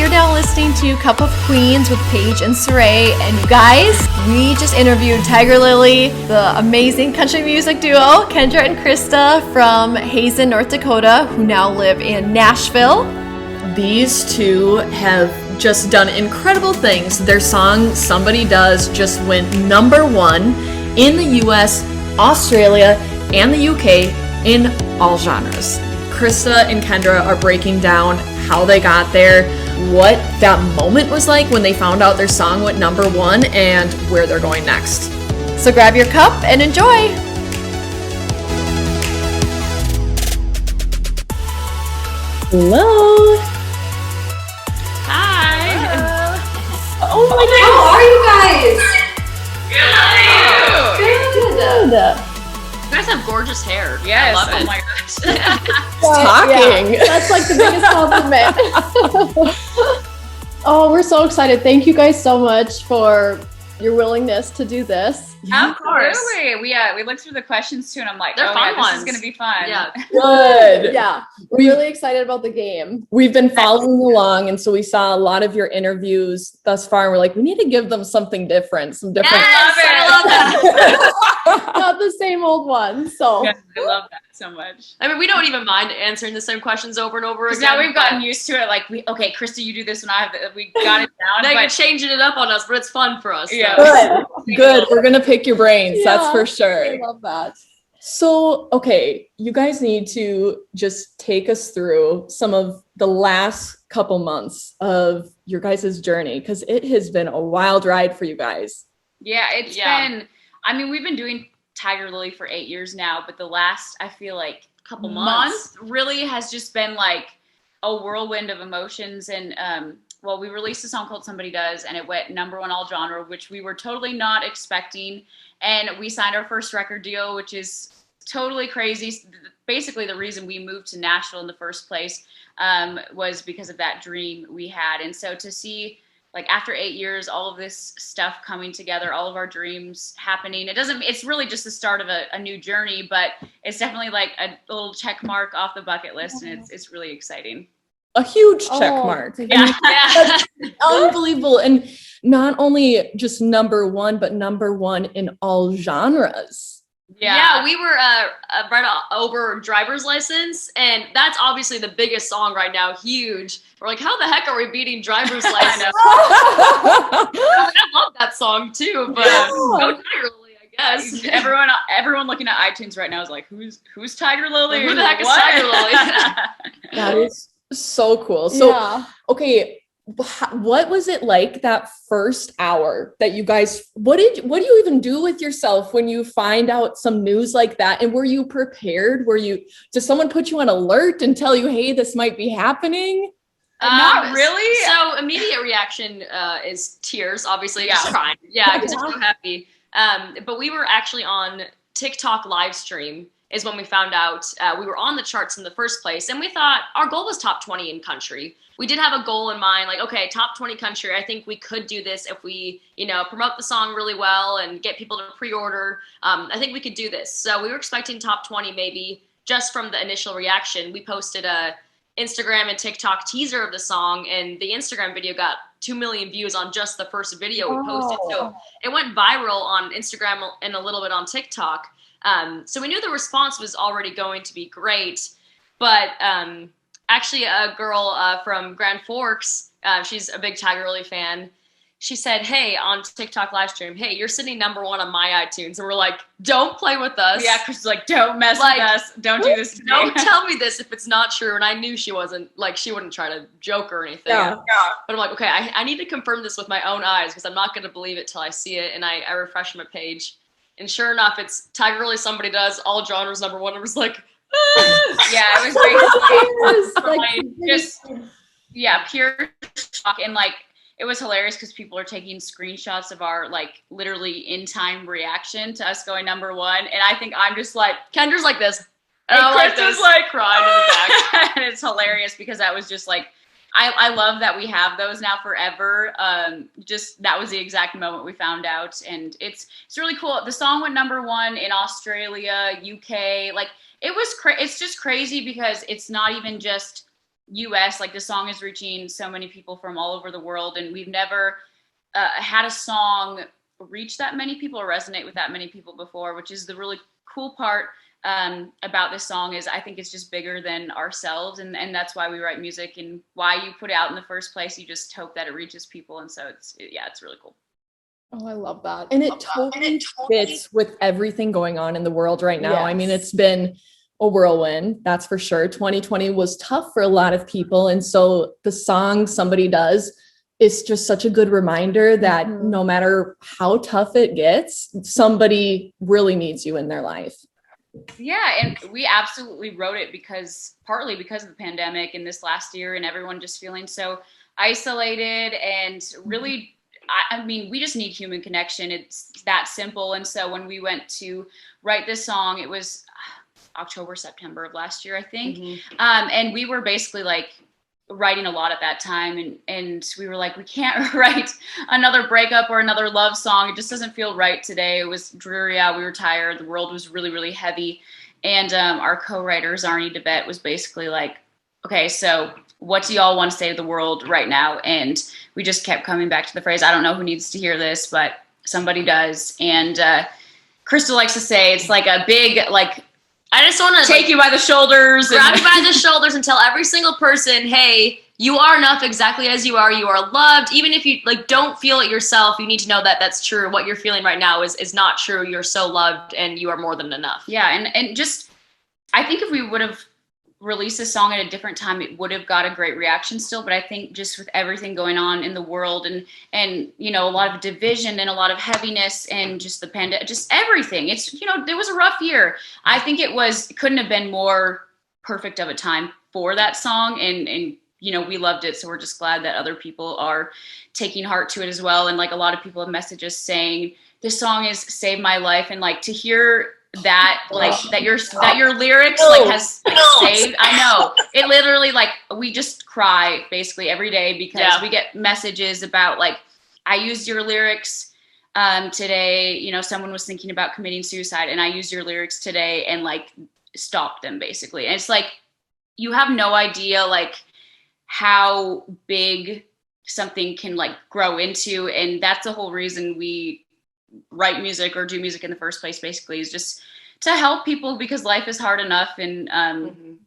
you're now listening to Cup of Queens with Paige and Saray. And you guys, we just interviewed Tigirlily, the amazing country music duo, Kendra and Krista from Hazen, North Dakota, who now live in Nashville. These two have just done incredible things. Their song, Somebody Does, just went #1 in the US, Australia, and the UK in all genres. Krista and Kendra are breaking down how they got there, what that moment was like when they found out their song went #1, and where they're going next. So grab your cup and enjoy! Hello! Hi! Oh my God! How are you guys? Good! You guys have gorgeous hair. Yes. I love it. Oh my gosh. Talking. Yeah, that's like the biggest compliment. Oh, we're so excited. Thank you guys so much for your willingness to do this. Of course. We looked through the questions too, and I'm like, They're fun this ones. is gonna be fun. Yeah. Good. Yeah, we're really excited about the game. We've been following along, and so we saw a lot of your interviews thus far, and we're like, we need to give them something different, some different. Yes, I love that. Not the same old one. So Yes, I love that so much. I mean, we don't even mind answering the same questions over and over Because again. now we've gotten used to it. Like, okay, Krista, you do this, and we got it down. Now you're but changing it up on us, but it's fun for us. so. Yeah. Good. We're gonna pick your brains. That's Yeah, for I sure. love that. So, okay, you guys need to just take us through some of the last couple months of your guys' journey, because it has been a wild ride for you guys. Yeah, it's Yeah. been. I mean, we've been doing Tigirlily for 8 years now, but the last, I feel like, Couple month months. really has just been like a whirlwind of emotions. And well, we released a song called Somebody Does, and it went #1 all genre, which we were totally not expecting. And we signed our first record deal, which is totally crazy. Basically, the reason we moved to Nashville in the first place was because of that dream we had. And so to see, like, after 8 years, all of this stuff coming together, all of our dreams happening, it's really just the start of a new journey, but it's definitely like a little check mark off the bucket list, and it's really exciting. A huge check mark. Yeah. That's unbelievable. And not only just #1, but #1 in all genres. Yeah, we were right over driver's license, and that's obviously the biggest song right now, huge. We're like, how the heck are we beating driver's license? I love that song too, but go Tigirlily, I guess. Everyone looking at iTunes right now is like, who's Tigirlily? Who the heck is What? Tigirlily? That is so cool. So, yeah. okay, what was it like that first hour that you guys, what do you even do with yourself when you find out some news like that? And were you prepared? Does someone put you on alert and tell you, hey, this might be happening? Not really. So immediate reaction is tears, obviously, just crying. Yeah, because I'm so happy. But we were actually on TikTok live stream is when we found out we were on the charts in the first place. And we thought our goal was top 20 in country. We did have a goal in mind, like, okay, top 20 country. I think we could do this if we, promote the song really well and get people to pre-order. I think we could do this. So we were expecting top 20 maybe just from the initial reaction. We posted a Instagram and TikTok teaser of the song, and the Instagram video got 2 million views on just the first video we posted. So it went viral on Instagram and a little bit on TikTok. So we knew the response was already going to be great, but actually a girl from Grand Forks, she's a big Tigirlily fan. She said, hey, on TikTok live stream, hey, you're sitting #1 on my iTunes. And we're like, don't play with us. Yeah, Chris was like, don't mess with us. Don't do this to me. Don't tell me this if it's not true. And I knew she wasn't, like, she wouldn't try to joke or anything. Yeah. But I'm like, okay, I need to confirm this with my own eyes because I'm not going to believe it till I see it. And I refreshed my page. And sure enough, it's Tigirlily, Somebody Does, all genres #1. I was like, Yeah, it was basically pure shock. And like, it was hilarious because people are taking screenshots of our like literally in time reaction to us going #1. And I think I'm just like, Kendra's like this. and like Chris was this. like crying in the back. And it's hilarious because that was just like, I love that we have those now forever. Just that was the exact moment we found out, and it's really cool. The song went #1 in Australia, UK. Like it was it's just crazy because it's not even just US, like the song is reaching so many people from all over the world, and we've never had a song reach that many people or resonate with that many people before, which is the really cool part about this song. Is I think it's just bigger than ourselves, and that's why we write music and why you put it out in the first place. You just hope that it reaches people, and so it's really cool. Oh, I love that. And it totally fits with everything going on in the world right now. Yes. I mean, it's been a whirlwind, that's for sure. 2020 was tough for a lot of people. And so the song Somebody Does is just such a good reminder that no matter how tough it gets, somebody really needs you in their life. Yeah, and we absolutely wrote it partly because of the pandemic and this last year and everyone just feeling so isolated and really, I mean, we just need human connection. It's that simple. And so when we went to write this song, it was October, September of last year, I think. And we were basically like writing a lot at that time. And we were like, we can't write another breakup or another love song. It just doesn't feel right today. It was dreary out. We were tired. The world was really, really heavy. And our co-writer, Zarni DeBet, was basically like, okay, so what do y'all want to say to the world right now? And we just kept coming back to the phrase, I don't know who needs to hear this, but somebody does. And Krista likes to say it's like a big, like, I just want to take you by the shoulders, grab you by the shoulders and tell every single person, hey, you are enough exactly as you are. You are loved. Even if you like don't feel it yourself, you need to know that that's true. What you're feeling right now is not true. You're so loved and you are more than enough. Yeah. And just, I think if we would have released a song at a different time, it would have got a great reaction still. But I think just with everything going on in the world and you know, a lot of division and a lot of heaviness and just the pandemic, just everything, it's, you know, it was a rough year. I think it couldn't have been more perfect of a time for that song. And, you know, we loved it. So we're just glad that other people are taking heart to it as well. And like a lot of people have messaged us saying this song has saved my life. And like to hear that, like that your lyrics like has like, saved. I know it literally, like we just cry basically every day because we get messages about like, I used your lyrics today, you know, someone was thinking about committing suicide and I used your lyrics today and like stopped them basically. And it's like, you have no idea like how big something can like grow into. And that's the whole reason we write music or do music in the first place, basically, is just to help people because life is hard enough. And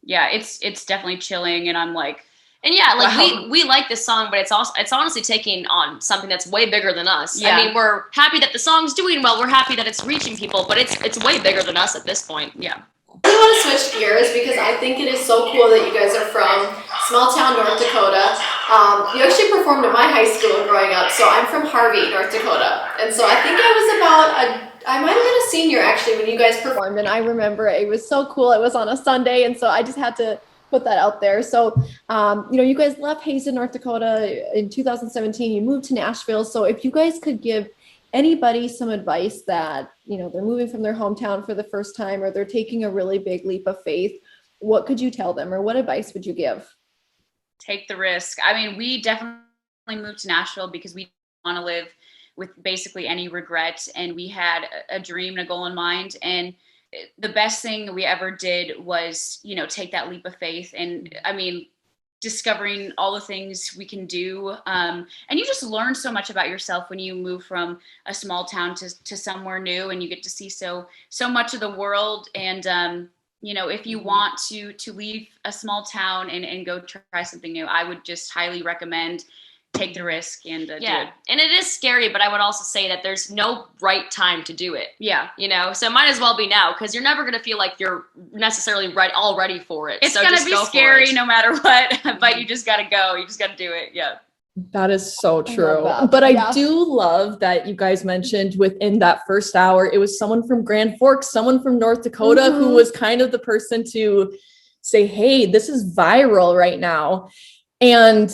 yeah, it's definitely chilling. And I'm like, and yeah, like wow. we like this song, but it's honestly taking on something that's way bigger than us. Yeah. I mean, we're happy that the song's doing well. We're happy that it's reaching people, but it's way bigger than us at this point. Yeah. I really want to switch gears because I think it is so cool that you guys are from small town North Dakota. You actually performed at my high school growing up, so I'm from Harvey, North Dakota. And so I think I might have been a senior actually when you guys performed, and I remember it was so cool. It was on a Sunday, and so I just had to put that out there. So, you know, you guys left Hazen, North Dakota in 2017. You moved to Nashville. So if you guys could give anybody some advice that, you know, they're moving from their hometown for the first time or they're taking a really big leap of faith, what could you tell them or what advice would you give? Take the risk. I mean, we definitely moved to Nashville because we want to live with basically any regret. And we had a dream and a goal in mind. And the best thing we ever did was, you know, take that leap of faith. And I mean, discovering all the things we can do. And you just learn so much about yourself when you move from a small town to somewhere new, and you get to see so much of the world. And, you know, if you want to leave a small town and go try something new, I would just highly recommend take the risk and do it. And it is scary, but I would also say that there's no right time to do it. Yeah. You know, so it might as well be now because you're never going to feel like you're necessarily all ready for it. It's so going to be scary no matter what, but you just got to go. You just got to do it. Yeah. That is so true. But I do love that you guys mentioned within that first hour, it was someone from Grand Forks, someone from North Dakota who was kind of the person to say, hey, this is viral right now. And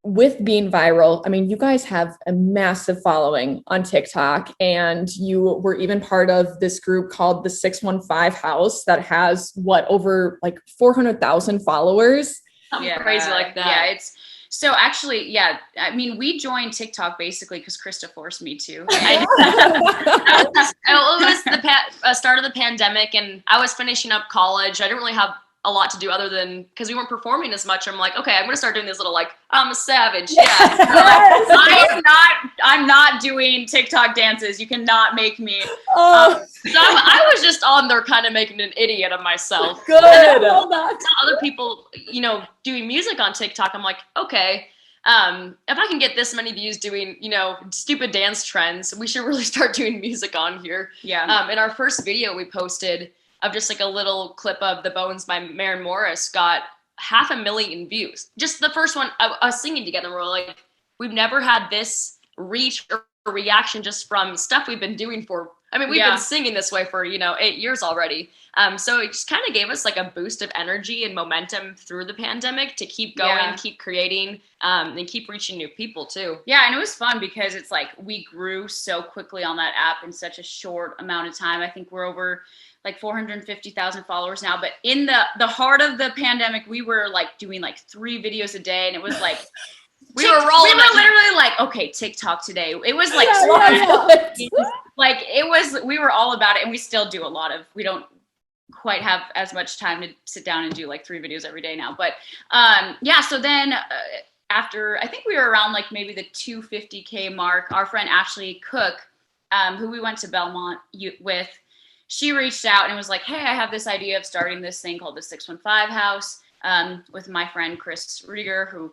with being viral, I mean, you guys have a massive following on TikTok, and you were even part of this group called the 615 House that has over like 400,000 followers. Yeah, crazy like that. Yeah, it's so actually, yeah. I mean, we joined TikTok basically because Krista forced me to. It was the start of the pandemic, and I was finishing up college. I didn't really have a lot to do other than, because we weren't performing as much. I'm like, okay, I'm gonna start doing this little like, I'm a savage. Yeah. I'm not doing TikTok dances. You cannot make me. So I was just on there kind of making an idiot of myself. Good. And then other people, you know, doing music on TikTok, I'm like, okay, if I can get this many views doing, you know, stupid dance trends, we should really start doing music on here. Yeah. In our first video we posted of just like a little clip of The Bones by Maren Morris got 500,000 views. Just the first one, us singing together. We're like, we've never had this reach or reaction just from stuff we've been doing for, I mean, we've been singing this way for, you know, 8 years already. So it just kind of gave us like a boost of energy and momentum through the pandemic to keep going, keep creating, and keep reaching new people too. Yeah, and it was fun because it's like we grew so quickly on that app in such a short amount of time. I think we're over like 450,000 followers now. But in the heart of the pandemic, we were like doing like 3 videos a day, and it was like we were literally like, okay, TikTok today. It was like like it was. We were all about it, and we still do a lot of. We don't quite have as much time to sit down and do like 3 videos every day now, but yeah. So then after, I think we were around like maybe the 250K mark, our friend Ashley Cook, who we went to Belmont with, she reached out and was like, hey, I have this idea of starting this thing called the 615 House with my friend Chris Rieger, who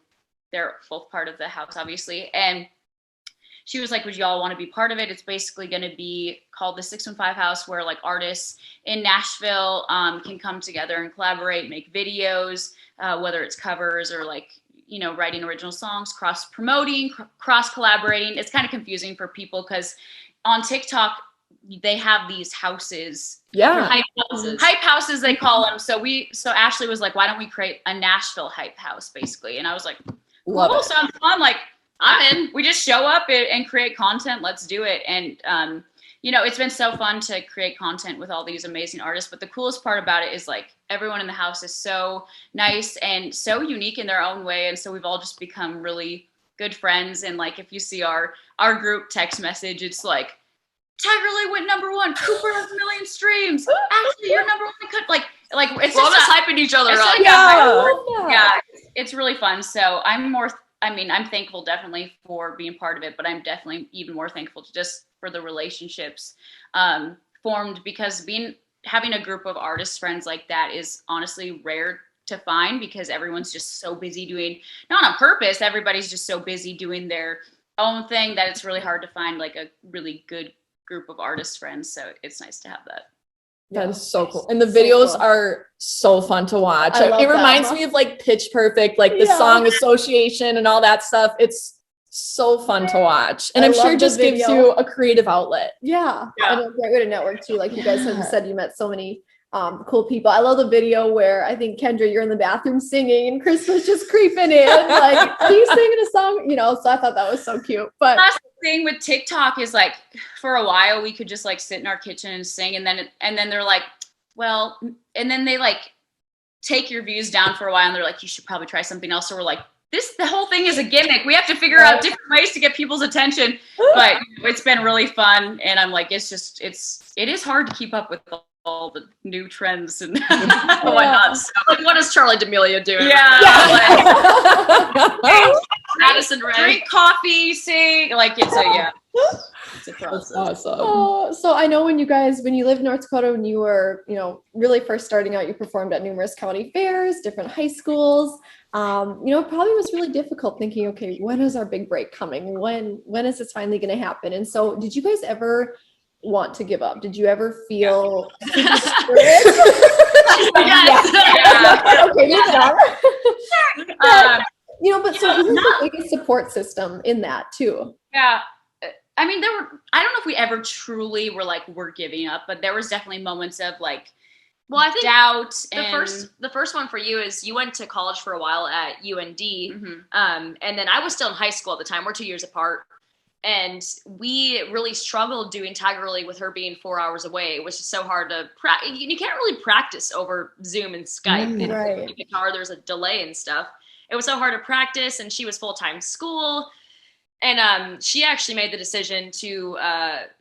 they're both part of the house, obviously. And she was like, would you all want to be part of it? It's basically going to be called the 615 House, where like artists in Nashville can come together and collaborate, make videos, whether it's covers or like, you know, writing original songs, cross-promoting, cross-collaborating. It's kind of confusing for people because on TikTok, they have these houses. Yeah. Hype houses, they call them. So Ashley was like, why don't we create a Nashville hype house, basically? And I was like, cool, sounds fun. Like, I'm in. We just show up and create content. Let's do it. And, you know, it's been so fun to create content with all these amazing artists. But the coolest part about it is like everyone in the house is so nice and so unique in their own way. And so we've all just become really good friends. And like, if you see our group text message, it's like, Tigirlily went #1. Cooper has 1 million streams. Actually, you're #1. Like it's we're all just hyping each other up. Yeah, it's really fun. So I'm thankful definitely for being part of it, but I'm definitely even more thankful just for the relationships formed, because having a group of artist friends like that is honestly rare to find, because everyone's just so busy doing, not on purpose, everybody's just so busy doing their own thing that it's really hard to find like a really good group of artist friends. So it's nice to have that. That is so cool. And the videos are so fun to watch. It reminds me of like Pitch Perfect, like the song association and all that stuff. It's so fun to watch. And I'm sure it just gives you a creative outlet. Yeah. And a great way to network too. Like you guys have said, you met so many cool people. I love the video where I think, Kendra, you're in the bathroom singing and Chris was just creeping in. Like, are you singing a song? You know, so I thought that was so cute. But that's the thing with TikTok is like, for a while we could just like sit in our kitchen and sing, and then they're like, well, and then they like take your views down for a while and they're like, you should probably try something else. So we're like, the whole thing is a gimmick. We have to figure out different ways to get people's attention. But it's been really fun. And I'm like, it is hard to keep up with all the new trends and whatnot. So, like, what is Charlie D'Amelio doing? Madison Ray. Drink coffee, sing. Like, it's a process. That's awesome. Oh, so I know when you lived in North Dakota, when you were, you know, really first starting out, you performed at numerous county fairs, different high schools. You know, it probably was really difficult thinking, okay, when is our big break coming? When is this finally going to happen? And so did you guys ever want to give up? Did you ever feel discouraged? Okay, you know, but so who's the biggest support system in that too? Yeah. I mean, I don't know if we ever truly were like, we're giving up, but there was definitely moments of like, well, I think doubt. The first one for you is you went to college for a while at UND. And then I was still in high school at the time. We're 2 years apart. And we really struggled doing Tigirlily with her being 4 hours away, which is so hard to practice. You can't really practice over Zoom and Skype. Right. In guitar, there's a delay and stuff. It was so hard to practice, and she was full-time school. And she actually made the decision to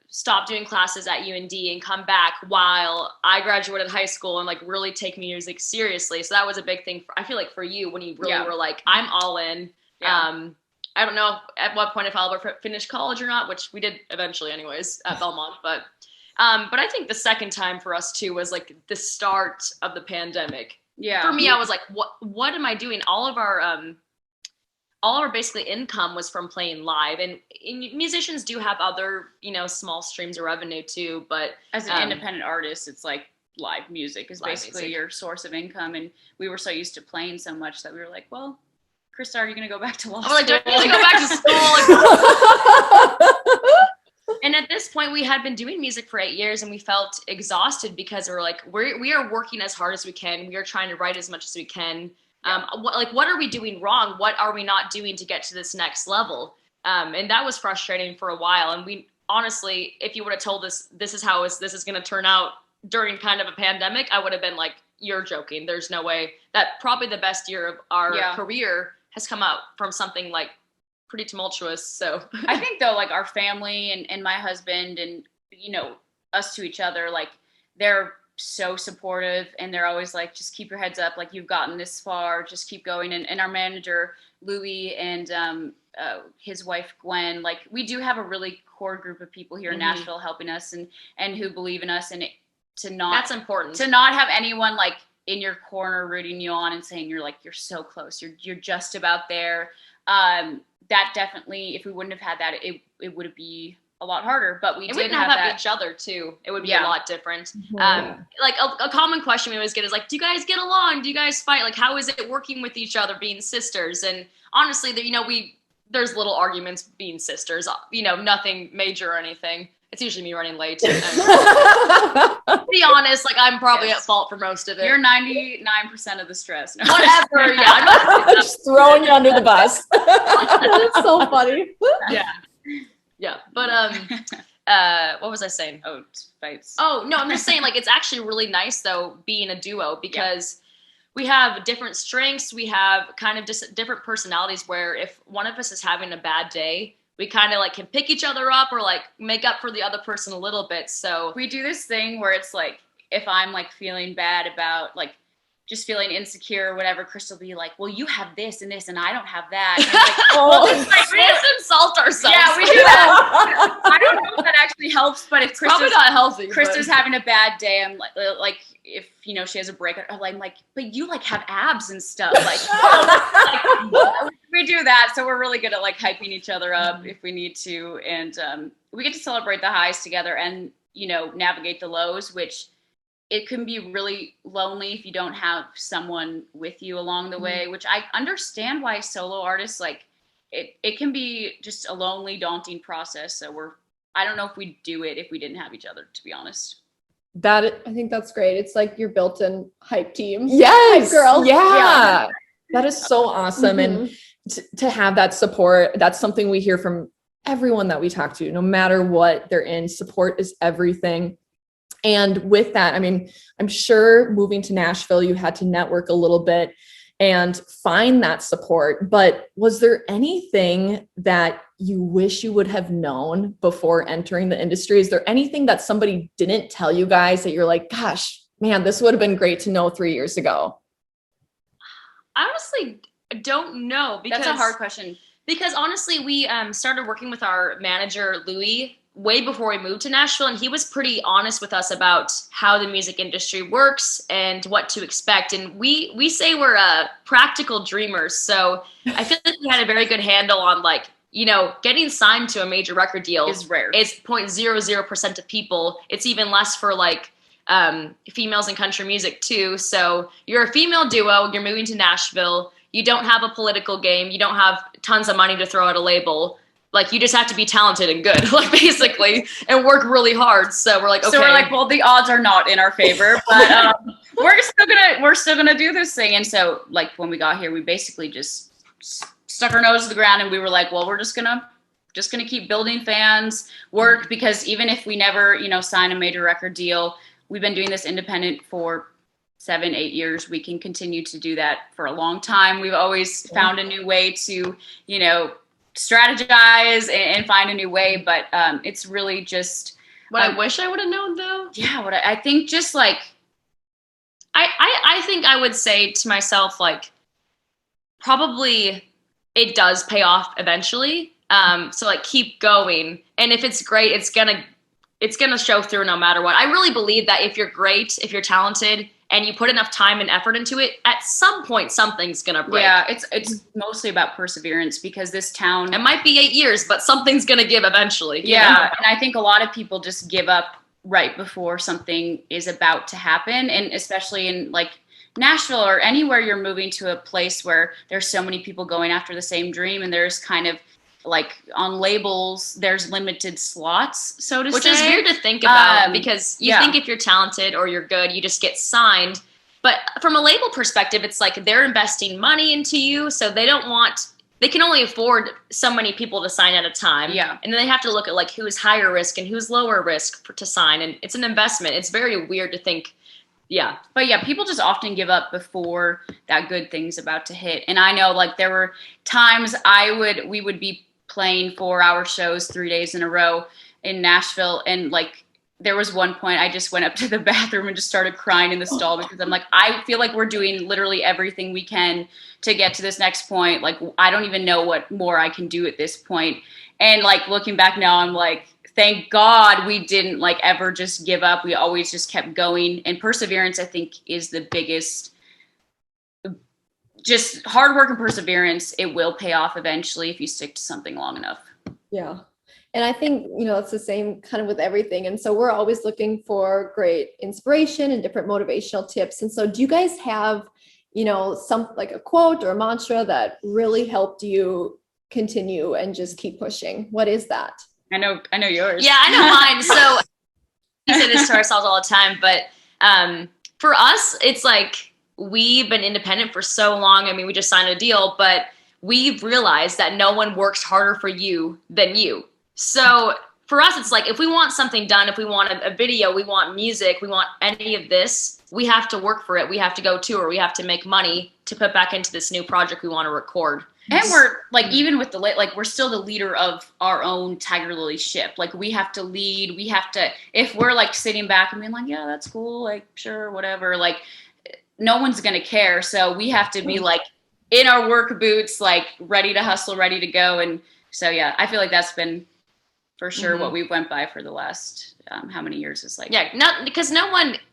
stop doing classes at UND and come back while I graduated high school and like really take music seriously. So that was a big thing. I feel like for you when you really were like, I'm all in. Yeah. I don't know at what point if I'll ever finish college or not, which we did eventually anyways at Belmont. But I think the second time for us too was like the start of the pandemic. Yeah. For me, I was like, what am I doing? All of our basically income was from playing live, and musicians do have other, small streams of revenue too. But as an independent artist, it's like live music is basically your source of income. And we were so used to playing so much that we were like, well, Krista, are you going to go back to law school? I'm like, do I need to go back to school? And at this point, we had been doing music for 8 years, and we felt exhausted because we're like, we are working as hard as we can. We are trying to write as much as we can. What are we doing wrong? What are we not doing to get to this next level? And that was frustrating for a while. And we honestly, if you would have told us this is how this is going to turn out during kind of a pandemic, I would have been like, you're joking. There's no way. That probably the best year of our career has come out from something like pretty tumultuous. So I think though, like our family and my husband and, us to each other, like they're so supportive, and they're always like, just keep your heads up. Like you've gotten this far, just keep going. And our manager, Louis, and his wife, Gwen, like we do have a really core group of people here in Nashville helping us and who believe in us, and that's important to not have anyone like in your corner rooting you on and saying you're so close, you're just about there. That definitely, if we wouldn't have had that, it would be a lot harder, but we did have that. Each other too. It would be a lot different. Like a common question we always get is like, do you guys get along? Do you guys fight? Like, how is it working with each other, being sisters? And honestly, there's little arguments being sisters, nothing major or anything. It's usually me running late. To be honest, like I'm probably at fault for most of it. You're 99% of the stress. No. Whatever. Yeah, just throwing you under the bus. That's so funny. Yeah. But what was I saying? Oh, fights. Oh no, I'm just saying like it's actually really nice though being a duo because we have different strengths. We have kind of just different personalities where if one of us is having a bad day, we kind of like can pick each other up or like make up for the other person a little bit. So we do this thing where it's like, if I'm like feeling bad about like just feeling insecure or whatever, Krista will be like, well, you have this and this and I don't have that. And like, we just insult ourselves. Yeah, we do that. I don't know if that actually helps, but if Krista's probably not healthy. Krista's having a bad day, I'm like if she has a break, I'm like, but you like have abs and stuff. Like, we do that. So we're really good at like hyping each other up if we need to. And we get to celebrate the highs together and, navigate the lows, which it can be really lonely if you don't have someone with you along the way, which I understand why solo artists, like it can be just a lonely, daunting process. So I don't know if we'd do it if we didn't have each other, to be honest. I think that's great. It's like your built-in hype team. Yes. Hype girl. Yeah. That is so awesome. And to have that support, that's something we hear from everyone that we talk to, no matter what they're in. Support is everything. And with that, I mean, I'm sure moving to Nashville, you had to network a little bit and find that support. But was there anything that you wish you would have known before entering the industry? Is there anything that somebody didn't tell you guys that you're like, gosh, man, this would have been great to know 3 years ago? I honestly don't know. Because that's a hard question. Because honestly, we started working with our manager, Louis, way before we moved to Nashville, and he was pretty honest with us about how the music industry works and what to expect. And we say we're practical dreamers, so I feel like we had a very good handle on like, getting signed to a major record deal is rare. It's 0.00% of people. It's even less for like females in country music too. So you're a female duo, you're moving to Nashville, you don't have a political game, you don't have tons of money to throw at a label. Like, you just have to be talented and good, like, basically, and work really hard. So we're like, okay. So we're like, well, the odds are not in our favor, but we're still gonna do this thing. And so, like, when we got here, we basically just stuck our nose to the ground, and we were like, well, we're just gonna keep building fans, work, because even if we never, sign a major record deal, we've been doing this independent for 7-8 years. We can continue to do that for a long time. We've always found a new way to, strategize and find a new way. But it's really just what I wish I would have known, though. Yeah, what I think just like I think I would say to myself, like, probably it does pay off eventually. So like keep going. And if it's great, it's gonna show through no matter what. I really believe that if you're great, if you're talented, and you put enough time and effort into it, at some point something's gonna break. Yeah, it's mostly about perseverance, because this town, it might be 8 years, but something's gonna give eventually. Yeah, and I think a lot of people just give up right before something is about to happen, and especially in like Nashville or anywhere you're moving to a place where there's so many people going after the same dream, and there's kind of like on labels, there's limited slots, so to say. Which is weird to think about, because you think if you're talented or you're good, you just get signed. But from a label perspective, it's like they're investing money into you, so they can only afford so many people to sign at a time. Yeah. And then they have to look at like who's higher risk and who's lower risk to sign. And it's an investment. It's very weird to think. Yeah. But yeah, people just often give up before that good thing's about to hit. And I know like there were times we would be playing 4-hour shows 3 days in a row in Nashville, and like there was one point I just went up to the bathroom and just started crying in the stall, because I'm like, I feel like we're doing literally everything we can to get to this next point. Like I don't even know what more I can do at this point. And like looking back now, I'm like, thank God we didn't like ever just give up. We always just kept going, and perseverance I think is the biggest. Just hard work and perseverance, it will pay off eventually if you stick to something long enough. Yeah. And I think, it's the same kind of with everything. And so we're always looking for great inspiration and different motivational tips. And so do you guys have, some like a quote or a mantra that really helped you continue and just keep pushing? What is that? I know yours. Yeah, I know mine. So we say this to ourselves all the time, but for us, it's like, we've been independent for so long. I mean, we just signed a deal, but we've realized that no one works harder for you than you. So for us, it's like, if we want something done, if we want a video, we want music, we want any of this, we have to work for it. We have to go tour. We have to make money to put back into this new project we want to record. And we're like, even with we're still the leader of our own Tigirlily ship. Like we have to lead, if we're like sitting back and being like, yeah, that's cool. Like, sure, whatever. Like, no one's going to care. So we have to be like in our work boots, like ready to hustle, ready to go. And so, yeah, I feel like that's been for sure what we went by for the last, how many years is like. Yeah, because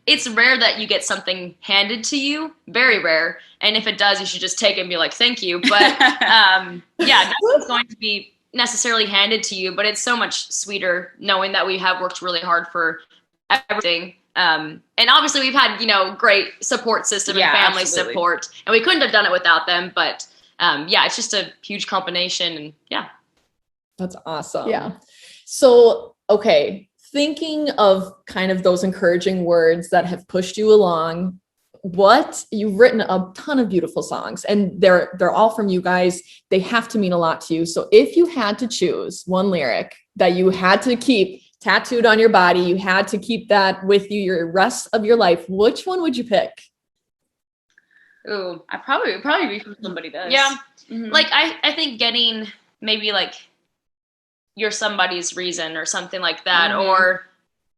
it's rare that you get something handed to you, very rare. And if it does, you should just take it and be like, thank you. But nothing's going to be necessarily handed to you, but it's so much sweeter knowing that we have worked really hard for everything. And obviously we've had, great support system and family support, and we couldn't have done it without them. But it's just a huge combination, and yeah. That's awesome. Yeah. So, okay, thinking of kind of those encouraging words that have pushed you along, you've written a ton of beautiful songs, and they're all from you guys. They have to mean a lot to you. So if you had to choose one lyric that you had to keep tattooed on your body, you had to keep that with you your rest of your life, which one would you pick? Ooh, it'd probably be from Somebody Does. Yeah. Mm-hmm. Like I think getting maybe like you're somebody's reason or something like that, or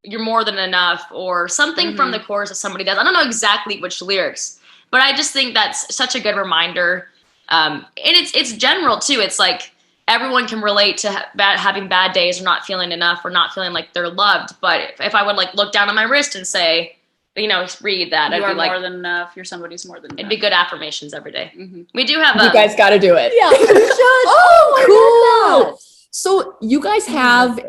you're more than enough, or something from the chorus of Somebody Does. I don't know exactly which lyrics, but I just think that's such a good reminder. And it's general too. It's like, everyone can relate to having bad days or not feeling enough or not feeling like they're loved. But if I would like look down at my wrist and say, read that, you I'd are be like, more than enough. You're somebody's more than enough. It'd be good affirmations every day. Mm-hmm. We do have you guys got to do it. Yeah, you should. Oh, cool. So you guys have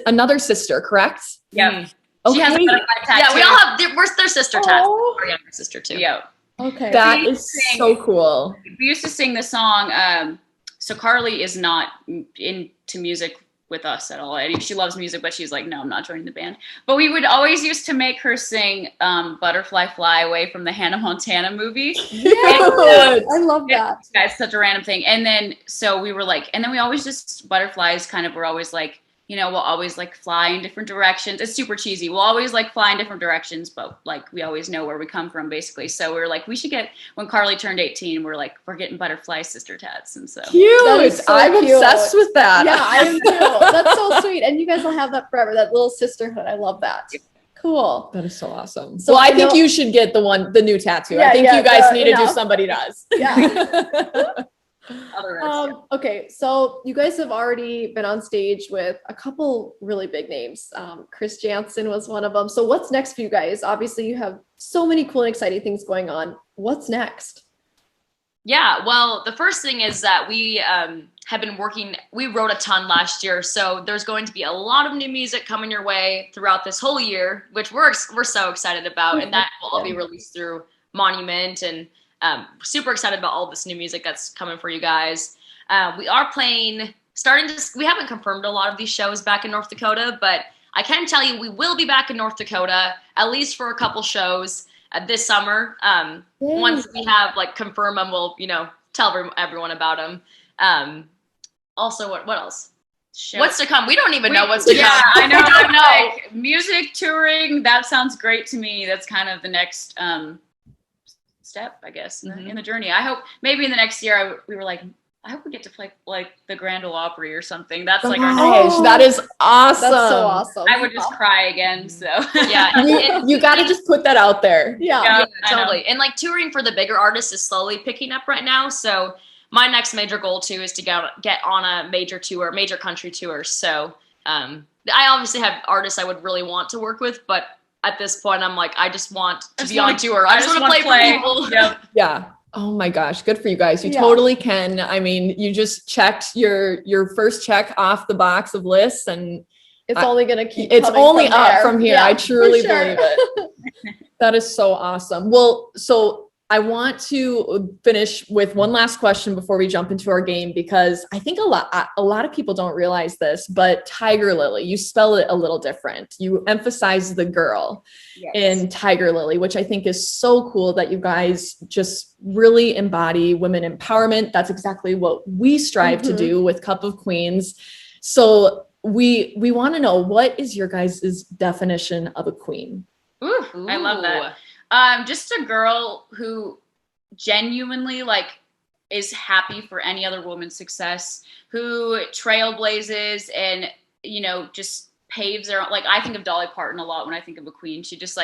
another sister, correct? Yeah. Okay. She has a butterfly tattoo. Yeah, we all have. We're their sister tattoo. Our younger sister too. Yeah. Okay. That is so cool. We used to sing the song. So Carly is not into music with us at all. She loves music, but she's like, no, I'm not joining the band. But we would always used to make her sing Butterfly Fly Away from the Hannah Montana movie. Yeah, I love that. It's such a random thing. And then, so we were like, and then we always just, butterflies kind of were always like we'll always like fly in different directions. It's super cheesy. We'll always like fly in different directions, but like we always know where we come from basically. So we were like, when Carly turned 18, we're getting butterfly sister tats. And so cute. So I'm cute. obsessed with that. Yeah, I am too. That's so sweet. And you guys will have that forever, that little sisterhood. I love that. Cool. That is so awesome. So well, I think you should get the new tattoo. I think you guys need to do Somebody Does. Yeah. Otherwise, Okay, so you guys have already been on stage with a couple really big names. Chris Jansen was one of them. So what's next for you guys? Obviously, you have so many cool and exciting things going on. What's next? Yeah, well, the first thing is that we have been working, we wrote a ton last year, so there's going to be a lot of new music coming your way throughout this whole year, which we're so excited about, and that will all be released through Monument, and super excited about all this new music that's coming for you guys. We are playing, we haven't confirmed a lot of these shows back in North Dakota, but I can tell you we will be back in North Dakota, at least for a couple shows this summer. Once we have confirm them, we'll tell everyone about them. Also, what else? What's to come? We don't even know what's to come. Yeah, I know. We don't know. Like, music touring, that sounds great to me. That's kind of the next step, I guess, in the journey. I hope maybe in the next year we were like, I hope we get to play like the Grand Ole Opry or something. That's like our next. That is awesome. That's so awesome. I would just cry again. So yeah, you got to just put that out there. Yeah, totally. And touring for the bigger artists is slowly picking up right now. So my next major goal too is to get on a major country tour. So I obviously have artists I would really want to work with, but at this point I'm like, I just want to be on tour. I just want to play for people. Yep. Yeah. Oh my gosh, good for you guys. You totally can. I mean, you just checked your first check off the box of lists, and it's only going to keep it's only from up there. from here. Yeah, I truly sure. believe it. That is so awesome. Well, so I want to finish with one last question before we jump into our game, because I think a lot of people don't realize this, but Tigirlily, you spell it a little different. You emphasize the girl in Tigirlily, which I think is so cool that you guys just really embody women empowerment. That's exactly what we strive to do with Cup of Queens. So we want to know, what is your guys' definition of a queen? Ooh, I love that. Just a girl who genuinely is happy for any other woman's success, who trailblazes and, just paves their own. I think of Dolly Parton a lot when I think of a queen. She just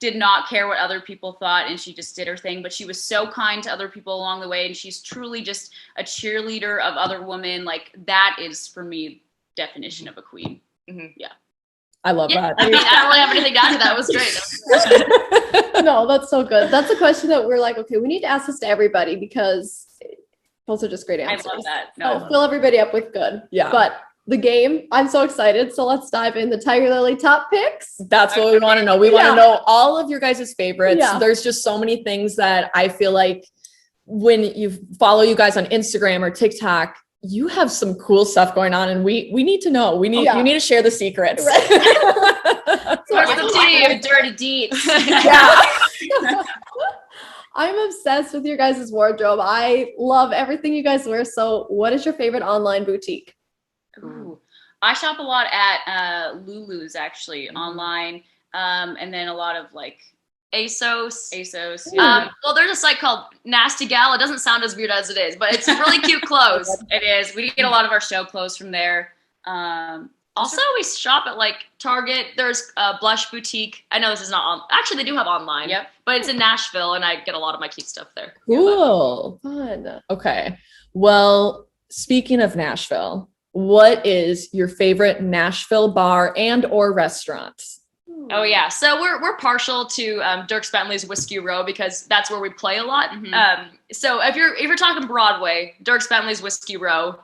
did not care what other people thought, and she just did her thing, but she was so kind to other people along the way. And she's truly just a cheerleader of other women. That is, for me, definition of a queen. Yeah. I love that. I don't really have anything to add to that. It was great. No, that's so good. That's a question that we're like, okay, we need to ask this to everybody, because those are just great answers. I love that. No. Fill everybody up with good. Yeah. But the game, I'm so excited. So let's dive in the Tigirlily top picks. That's what we want to know. We want to know all of your guys' favorites. Yeah. There's just so many things that I feel like when you follow you guys on Instagram or TikTok, you have some cool stuff going on, and we need to know. You need to share the secrets. Right. Where's the tea? Dirty deeds. Yeah. I'm obsessed with your guys' wardrobe. I love everything you guys wear. So what is your favorite online boutique? Ooh. I shop a lot at Lulu's, actually, online, and then a lot of ASOS. Yeah. Well, there's a site called Nasty Gal. It doesn't sound as weird as it is, but it's really cute clothes. It is. We get a lot of our show clothes from there. Also, we shop at Target. There's a Blush Boutique. I know this is not on. Actually, they do have online. Yep. But it's in Nashville, and I get a lot of my cute stuff there. Cool. Fun. Okay. Well, speaking of Nashville, what is your favorite Nashville bar and or restaurant? Oh yeah, so we're partial to Dierks Bentley's Whiskey Row, because that's where we play a lot. So if you're talking Broadway, Dierks Bentley's Whiskey Row.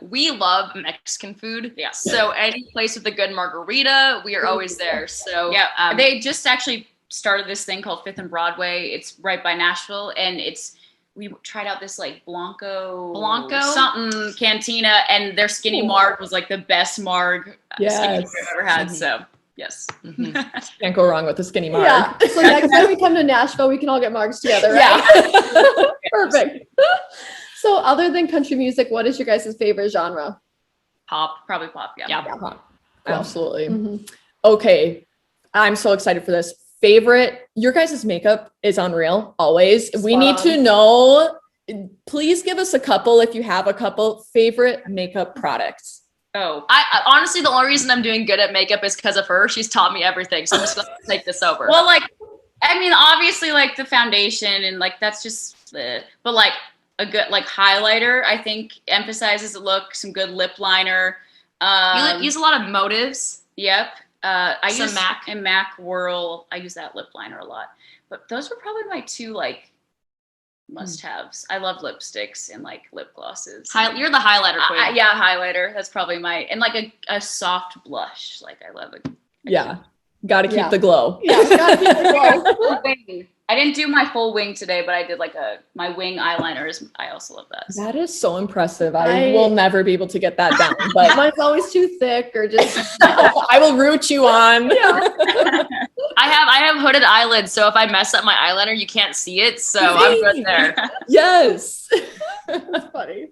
We love Mexican food. Yeah. So any place with a good margarita, we are always there. So yeah, they just actually started this thing called Fifth and Broadway. It's right by Nashville, and we tried out this Blanco something cantina, and their skinny marg was the best marg skinny I've ever had. So yes. Can't go wrong with a skinny marg. Yeah. So next time we come to Nashville, we can all get margs together, right? Yeah. Perfect. So other than country music, what is your guys' favorite genre? Pop. Probably pop, yeah. Yeah. Absolutely. Mm-hmm. Okay. I'm so excited for this. Favorite, your guys' makeup is unreal, always. We need to know, please give us a couple, if you have a couple, favorite makeup products. Oh, I honestly, the only reason I'm doing good at makeup is because of her. She's taught me everything. So I'm just going to take this over. well, like, I mean, obviously, like, the foundation and, like, that's just but, like, a good, like, highlighter, I think, emphasizes the look, some good lip liner. You use a lot of motives. Yep. I Some use MAC. and MAC Whirl. I use that lip liner a lot. But those were probably my two, like, must-haves. I love lipsticks and, like, lip glosses. You're the highlighter queen. Yeah, highlighter. That's probably and, like, a soft blush. Like, I love it. Yeah. Got to keep the glow. Yeah, gotta keep the glow. I didn't do my full wing today, but I did like my wing eyeliner. I also love that. That is so impressive. I will never be able to get that down. But mine's always too thick or just. I will root you on. I have hooded eyelids, so if I mess up my eyeliner, you can't see it. So I'm good there. Yes. That's funny.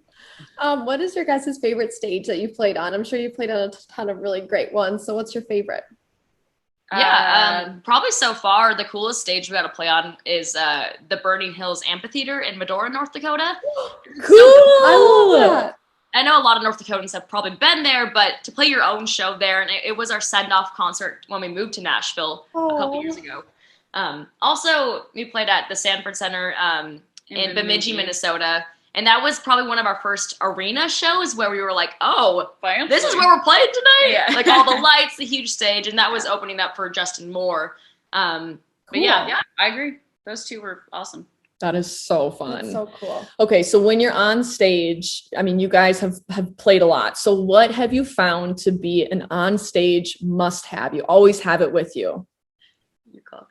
What is your guys' favorite stage that you've played on? I'm sure you played on a ton of really great ones. So what's your favorite? Yeah, probably so far the coolest stage we got to play on is the Burning Hills Amphitheater in Medora, North Dakota. Cool. I love that. I know a lot of North Dakotans have probably been there, but to play your own show there, and it was our send-off concert when we moved to Nashville a couple years ago. Also, we played at the Sanford Center in Bemidji, Minnesota. And that was probably one of our first arena shows where we were like, oh, this is where we're playing tonight. Yeah. Like all the lights, the huge stage. And that was opening up for Justin Moore. But yeah, I agree. Those two were awesome. That is so fun. That's so cool. Okay, so when you're on stage, I mean, you guys have played a lot. So what have you found to be an on-stage must-have? You always have it with you.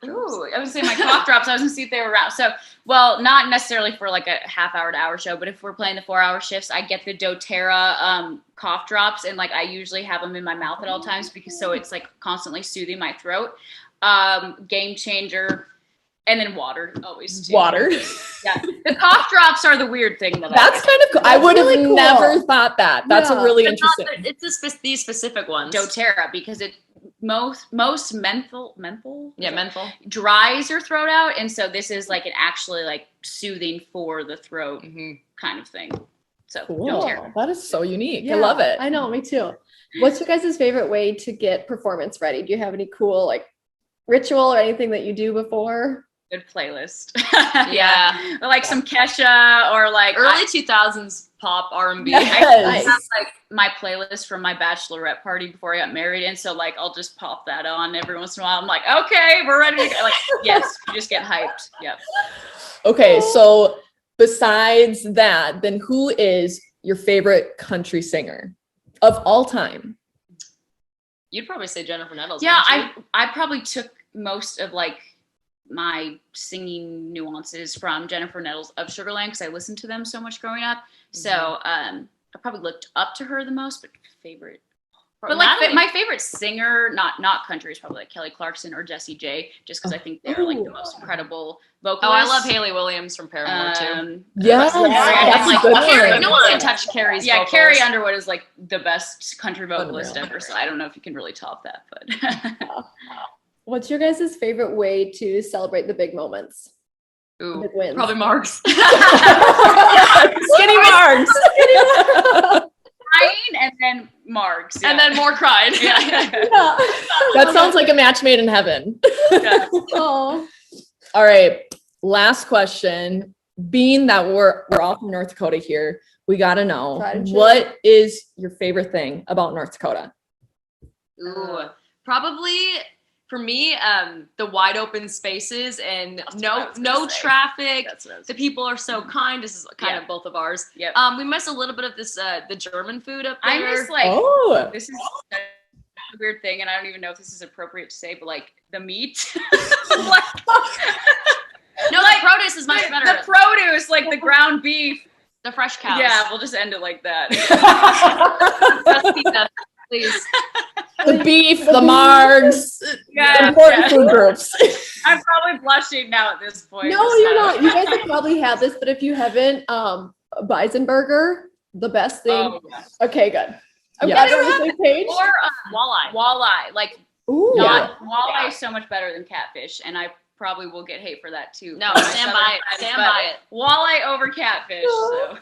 Ooh, I was saying my cough drops. I was gonna see if they were around. So, well, not necessarily for like a half-hour to hour show, but if we're playing the 4-hour shifts, I get the doTERRA cough drops, and like I usually have them in my mouth at all times because so it's like constantly soothing my throat. Game changer, and then water always too. Water. Yeah, the cough drops are the weird thing that That's kind of cool. I would have never thought that. That's a really interesting. It's these specific ones. doTERRA because it most menthol dries your throat out, and so this is like an actually like soothing for the throat kind of thing. So cool. doTERRA. That is so unique. Yeah, I love it. I know, me too. What's your guys' favorite way to get performance ready? Do you have any cool like ritual or anything that you do before? Good playlist. Yeah. Or like some Kesha or like early 2000s pop R&B. Yes. I have like my playlist from my bachelorette party before I got married, and so like I'll just pop that on every once in a while. I'm like, okay, we're ready to go. Like, yes, you just get hyped. Yep. Okay, so besides that, then who is your favorite country singer of all time? You'd probably say Jennifer Nettles. Yeah, wouldn't I probably took most of like my singing nuances from Jennifer Nettles of Sugarland because I listened to them so much growing up. So I probably looked up to her the most, but favorite. But like my favorite singer, not country, is probably like Kelly Clarkson or Jessie J, just because I think they're like the most incredible vocalists. Oh, I love Haley Williams from Paramore too. Yes, that's like, a good Carrie, one. no one can touch Carrie's vocals. Carrie Underwood is like the best country vocalist ever, so I don't know if you can really top that, but What's your guys' favorite way to celebrate the big moments? Ooh, big wins. probably Marks. Skinny Marks. crying and then Marks. Yeah. And then more crying. That sounds like a match made in heaven. Oh. All right, last question. Being that we're all from North Dakota here, we got to know, what is your favorite thing about North Dakota? Ooh, probably for me, the wide open spaces and no traffic. The people are so kind. This is kind of both of ours. Yep. We miss a little bit of this the German food up there. I miss this is a weird thing, and I don't even know if this is appropriate to say, but like the meat. No, the produce is much better. The produce, like the ground beef, the fresh cows. Yeah, we'll just end it like that. Please. The beef, the margs, important food groups. I'm probably blushing now at this point. No, you're not. You guys have probably had this, but if you haven't, Bison Burger, the best thing. Oh, yeah. Okay, good. I'm Yes. glad we're on the same page. Or Walleye. walleye. Like, Ooh. walleye is so much better than catfish, and I probably will get hate for that too. No, from my stand southern by it. friends, Stand but by it. Walleye over catfish. So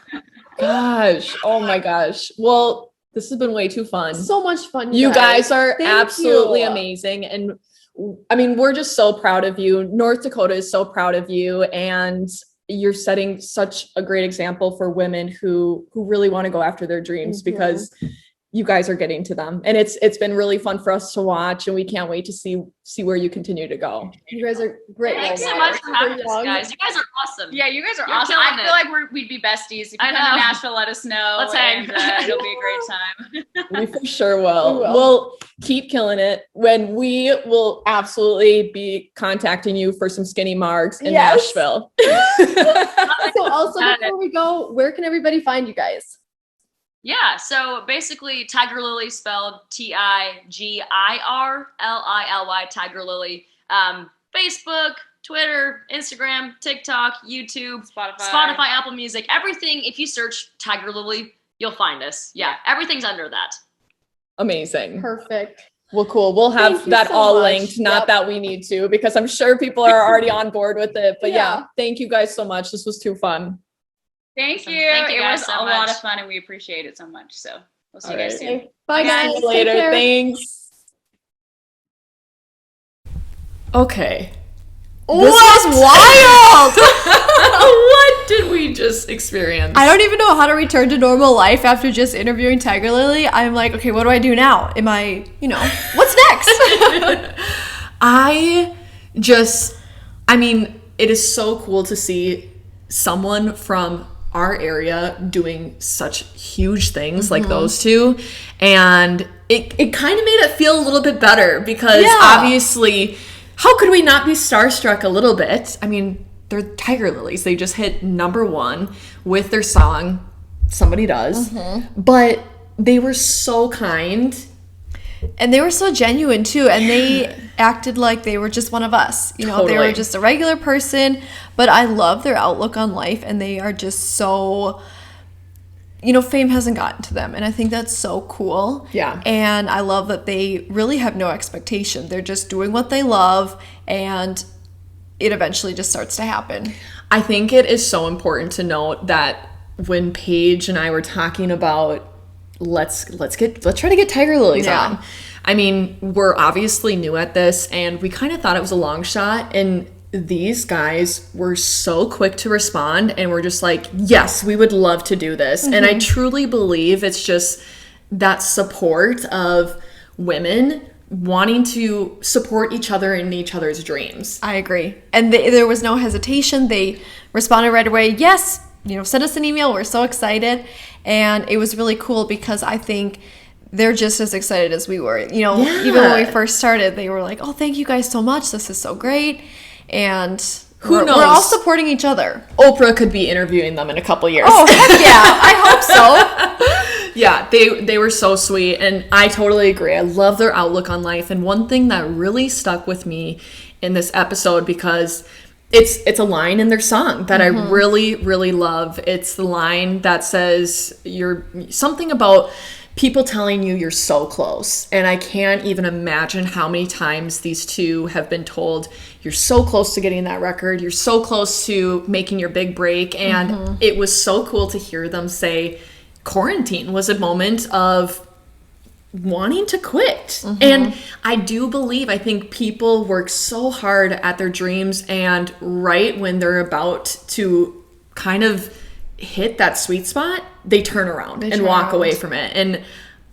Gosh. Oh my gosh. Well, this has been way too fun. So much fun. You guys are Thank absolutely you. amazing. And I mean, we're just so proud of you. North Dakota is so proud of you. And you're setting such a great example for women who really want to go after their dreams because you guys are getting to them. And it's been really fun for us to watch, and we can't wait to see where you continue to go. You guys are great. Thanks so role much for models. having us, guys. You guys are awesome. yeah, you guys are You're awesome. killing I it. feel like we'd be besties. If you I come to know. Nashville, let us know. Let's hang. And, it'll be a great time. We for sure will. We will. We'll keep killing it. When we will absolutely be contacting you for some skinny margs in Yes. Nashville. So also before we go, where can everybody find you guys? Yeah, so basically Tigirlily spelled Tigirlily, Tigirlily. Facebook, Twitter, Instagram, TikTok, YouTube, Spotify, Apple Music, everything. If you search Tigirlily, you'll find us. Yeah, everything's under that. Amazing. Perfect. Well, cool. We'll have Thank you that so all much. linked. Not Yep. that we need to, because I'm sure people are already on board with it. But yeah, Yeah. thank you guys so much. This was too fun. Thank Awesome. you. Thank you It guys was so a lot much. of fun, and we appreciate it so much. So we'll see All you guys right. soon. Okay. Bye Bye, guys. guys. Take Later. care. Thanks. Okay. What? This was wild. What did we just experience? I don't even know how to return to normal life after just interviewing Tigirlily. I'm like, okay, what do I do now? Am I, what's next? I mean, it is so cool to see someone from our area doing such huge things like those two. And it kind of made it feel a little bit better because obviously, how could we not be starstruck a little bit? I mean, they're Tigirlilies. They just hit #1 with their song, Somebody Does. But they were so kind. And they were so genuine too, and they acted like they were just one of us. They Totally. were just a regular person, but I love their outlook on life, and they are just so, fame hasn't gotten to them, and I think that's so cool. Yeah. And I love that they really have no expectation. They're just doing what they love, and it eventually just starts to happen. I think it is so important to note that when Paige and I were talking about let's try to get Tigirlilies on. I mean, we're obviously new at this, and we kind of thought it was a long shot, and these guys were so quick to respond, and we're just like, yes, we would love to do this. And I truly believe it's just that support of women wanting to support each other in each other's dreams. I agree. And there was no hesitation. They responded right away. Yes, send us an email. We're so excited. And it was really cool because I think they're just as excited as we were. Even when we first started, they were like, oh, thank you guys so much. This is so great. And Who knows? We're all supporting each other. Oprah could be interviewing them in a couple years. Oh, heck yeah. I hope so. Yeah, they were so sweet, and I totally agree. I love their outlook on life. And one thing that really stuck with me in this episode, because it's a line in their song that I really, really love. It's the line that says you're something about people telling you you're so close. And I can't even imagine how many times these two have been told, you're so close to getting that record. You're so close to making your big break. And it was so cool to hear them say quarantine was a moment of wanting to quit. And I think people work so hard at their dreams, and right when they're about to kind of hit that sweet spot, they turn around and walk away from it. And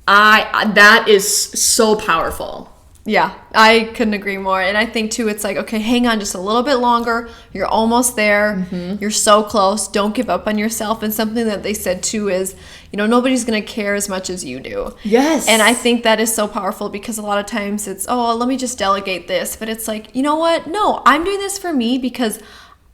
that is so powerful. Yeah, I couldn't agree more. And I think too, it's like, okay, hang on just a little bit longer. You're almost there. You're so close. Don't give up on yourself. And something that they said too is, nobody's going to care as much as you do. Yes. And I think that is so powerful because a lot of times it's, oh, let me just delegate this. But it's like, you know what? No, I'm doing this for me because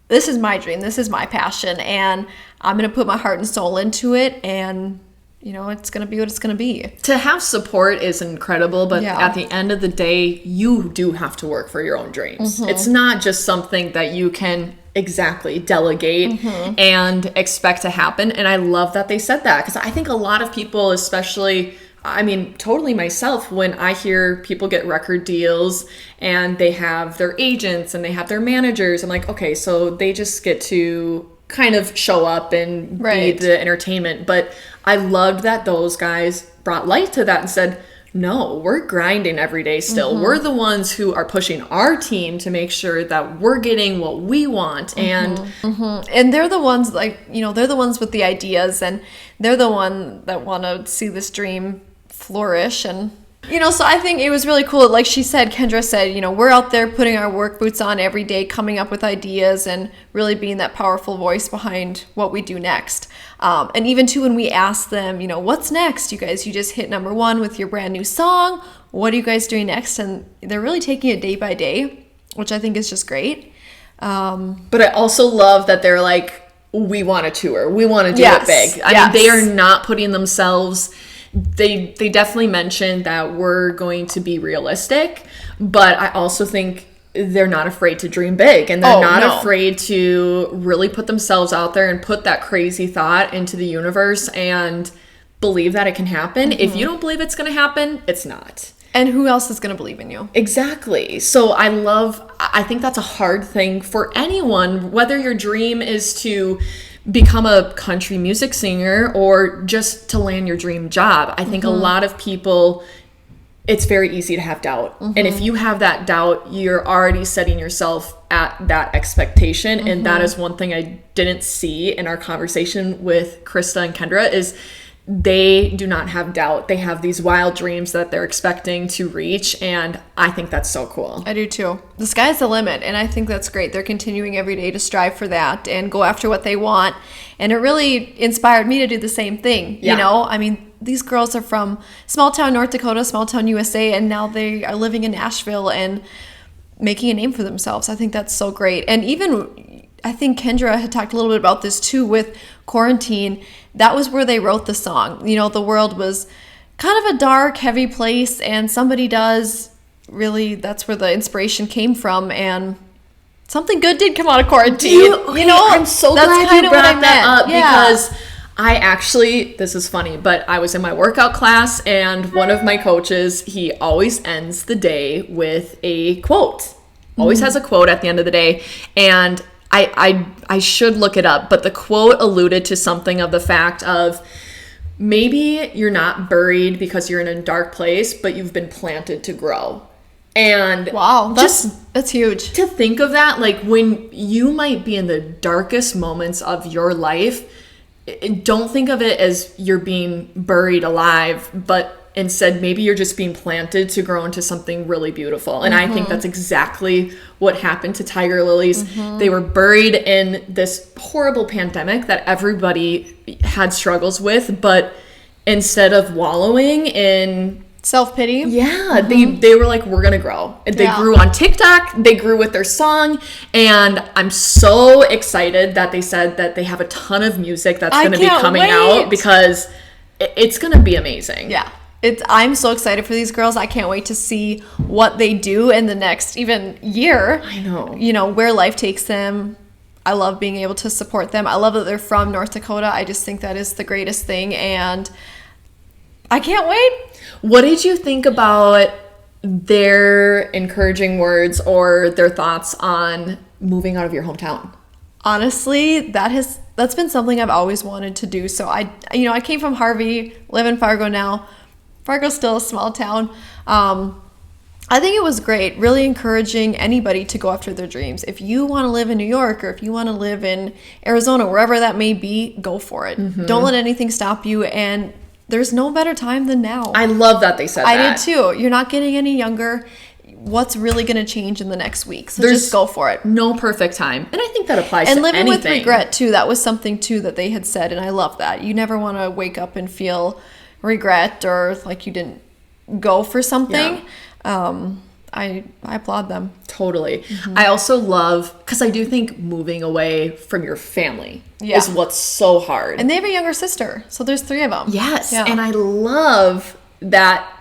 this is my dream. This is my passion. And I'm going to put my heart and soul into it. And it's going to be what it's going to be. To have support is incredible, but Yeah. at the end of the day, you do have to work for your own dreams. It's not just something that you can exactly delegate and expect to happen. And I love that they said that, because I think a lot of people, especially I mean, totally myself, when I hear people get record deals and they have their agents and they have their managers, I'm like, okay, so they just get to kind of show up and be the entertainment. But I loved that those guys brought light to that and said, no, we're grinding every day still. We're the ones who are pushing our team to make sure that we're getting what we want. And they're the ones, like, you know, they're the ones with the ideas, and they're the one that want to see this dream flourish. And, you know, so I think it was really cool. Like she said, Kendra said, you know, we're out there putting our work boots on every day, coming up with ideas and really being that powerful voice behind what we do next. And even too, when we ask them, you know, what's next? You guys, you just hit number 1 with your brand new song. What are you guys doing next? And they're really taking it day by day, which I think is just great. But I also love that they're like, we want to tour. We want to do it big. I mean, they are not putting themselves... They definitely mentioned that we're going to be realistic, but I also think they're not afraid to dream big, and they're not afraid to really put themselves out there and put that crazy thought into the universe and believe that it can happen. If you don't believe it's going to happen, it's not. And who else is going to believe in you? Exactly. So I think that's a hard thing for anyone, whether your dream is to become a country music singer or just to land your dream job. I think a lot of people, it's very easy to have doubt. And if you have that doubt, you're already setting yourself at that expectation. And that is one thing I didn't see in our conversation with Krista and Kendra is they do not have doubt. They have these wild dreams that they're expecting to reach, and I think that's so cool. I do too. The sky's the limit, and I think that's great. They're continuing every day to strive for that and go after what they want, and it really inspired me to do the same thing. You know, I mean, these girls are from small town North Dakota, small town USA, and now they are living in Nashville and making a name for themselves. I think that's so great. And even, I think Kendra had talked a little bit about this too with quarantine. That was where they wrote the song. You know, the world was kind of a dark, heavy place, and somebody does really, that's where the inspiration came from, and something good did come out of quarantine. You know, I'm so glad you brought that up because I actually, this is funny, but I was in my workout class, and one of my coaches, he always ends the day with a quote. Always has a quote at the end of the day, and I should look it up, but the quote alluded to something of the fact of maybe you're not buried because you're in a dark place, but you've been planted to grow. And wow, that's huge. To think of that, like when you might be in the darkest moments of your life, don't think of it as you're being buried alive, but instead maybe you're just being planted to grow into something really beautiful. And I think that's exactly what happened to Tigirlilys. They were buried in this horrible pandemic that everybody had struggles with, but instead of wallowing in self-pity, they were like, we're gonna grow. They grew on TikTok, they grew with their song, and I'm so excited that they said that they have a ton of music that's gonna be coming out, because it's gonna be amazing. I'm so excited for these girls. I can't wait to see what they do in the next even year. I know. You know, where life takes them. I love being able to support them. I love that they're from North Dakota. I just think that is the greatest thing, and I can't wait. What did you think about their encouraging words or their thoughts on moving out of your hometown? Honestly, that's been something I've always wanted to do. So I came from Harvey, live in Fargo now. Fargo's still a small town. I think it was great, really encouraging anybody to go after their dreams. If you want to live in New York, or if you want to live in Arizona, wherever that may be, go for it. Don't let anything stop you, and there's no better time than now. I love that they said that. I did too. You're not getting any younger. What's really going to change in the next week? So just go for it. No perfect time. And I think that applies to anything. And living with regret too. That was something too that they had said, and I love that. You never want to wake up and feel regret or like you didn't go for something. I applaud them. Totally. I also love, because I do think moving away from your family is what's so hard. And they have a younger sister, so there's 3 of them. Yes, and I love that.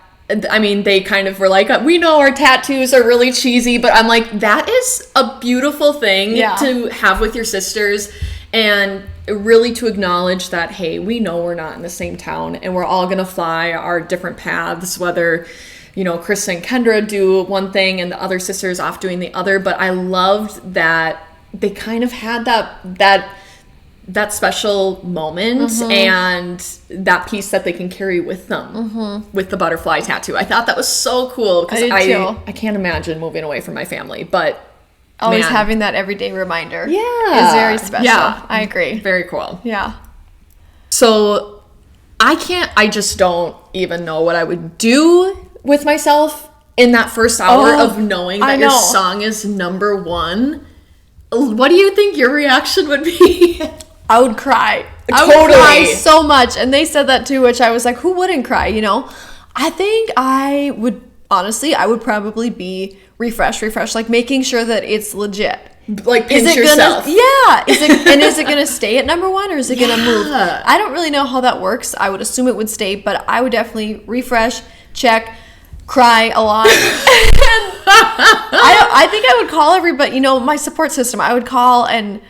I mean, they kind of were like, we know our tattoos are really cheesy, but I'm like, that is a beautiful thing to have with your sisters. And really to acknowledge that, hey, we know we're not in the same town and we're all going to fly our different paths, whether, you know, Krista and Kendra do one thing and the other sisters off doing the other. But I loved that they kind of had that special moment and that piece that they can carry with them with the butterfly tattoo. I thought that was so cool because I can't imagine moving away from my family, but always having that everyday reminder is very special. Yeah, I agree. Very cool. Yeah. So I just don't even know what I would do with myself in that first hour of knowing that your song is number one. What do you think your reaction would be? I would cry. Totally. I would cry so much. And they said that too, which I was like, who wouldn't cry, you know? I think I would probably be refresh, like making sure that it's legit. Like pinch yourself. Is it going to stay at number one or is it going to move? I don't really know how that works. I would assume it would stay, but I would definitely refresh, check, cry a lot. I think I would call everybody, you know, my support system. I would call and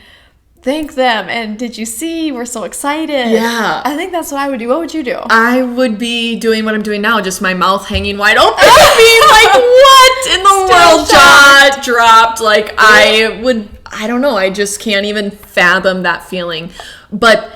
thank them. And did you see? We're so excited. Yeah. I think that's what I would do. What would you do? I would be doing what I'm doing now, just my mouth hanging wide open. Being like, what in the world? Jaw dropped. Like, I don't know. I just can't even fathom that feeling. But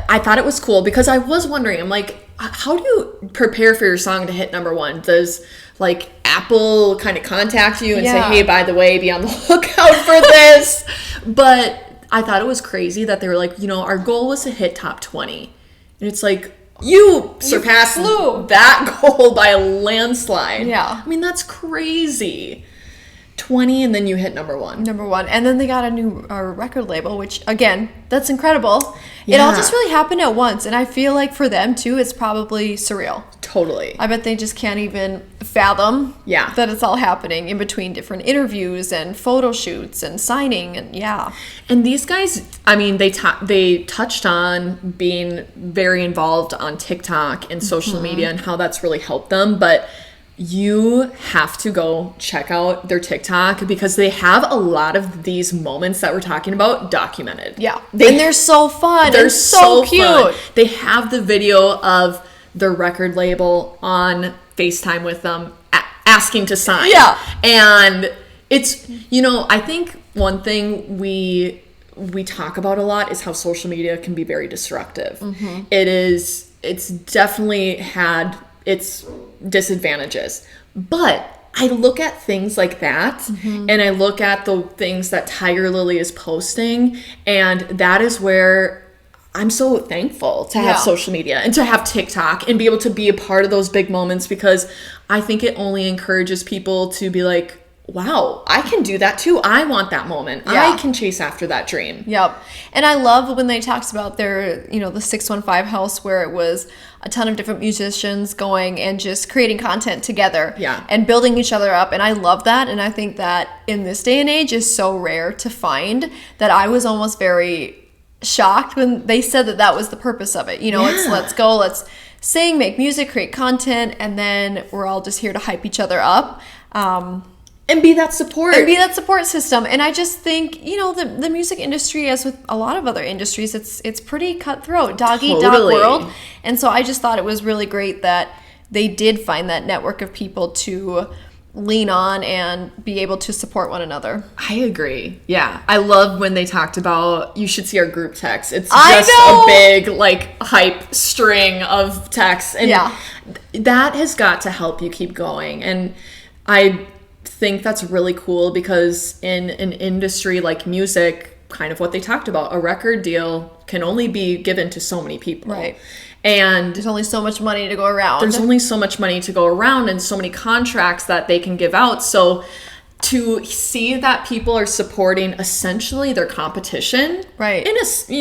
I thought it was cool because I was wondering, I'm like, how do you prepare for your song to hit number one? Does like Apple kind of contact you and say, hey, by the way, be on the lookout for this? But I thought it was crazy that they were like, you know, our goal was to hit top 20. And it's like, you surpassed that goal by a landslide. Yeah. I mean, that's crazy. 20 and then you hit number one. And then they got a new record label, which, again, that's incredible. Yeah. It all just really happened at once. And I feel like for them, too, it's probably surreal. Totally. I bet they just can't even fathom that it's all happening in between different interviews and photo shoots and signing. And And these guys, I mean, they touched on being very involved on TikTok and social media and how that's really helped them. But you have to go check out their TikTok because they have a lot of these moments that we're talking about documented. Yeah. And they're so fun. They're so cute. Fun. They have the video of their record label on FaceTime with them asking to sign. Yeah. And it's, you know, I think one thing we talk about a lot is how social media can be very disruptive. It's definitely had its disadvantages, but I look at things like that and I look at the things that Tigirlily is posting, and that is where I'm so thankful to have social media and to have TikTok and be able to be a part of those big moments, because I think it only encourages people to be like, wow, I can do that too. I want that moment. I can chase after that dream. Yep. And I love when they talked about their, you know, the 615 house, where it was a ton of different musicians going and just creating content together and building each other up. And I love that. And I think that in this day and age is so rare to find, that I was almost very shocked when they said that that was the purpose of it. You know, it's let's go, let's sing, make music, create content, and then we're all just here to hype each other up. And be that support. System. And I just think, you know, the music industry, as with a lot of other industries, it's pretty cutthroat, dog-eat-dog world. And so I just thought it was really great that they did find that network of people to lean on and be able to support one another. I agree. Yeah. I love when they talked about, you should see our group text. It's just a big, like, hype string of texts. And that has got to help you keep going. And I think that's really cool, because in an industry like music, kind of what they talked about, a record deal can only be given to so many people. Right. And there's only so much money to go around. And so many contracts that they can give out. So to see that people are supporting essentially their competition, right, in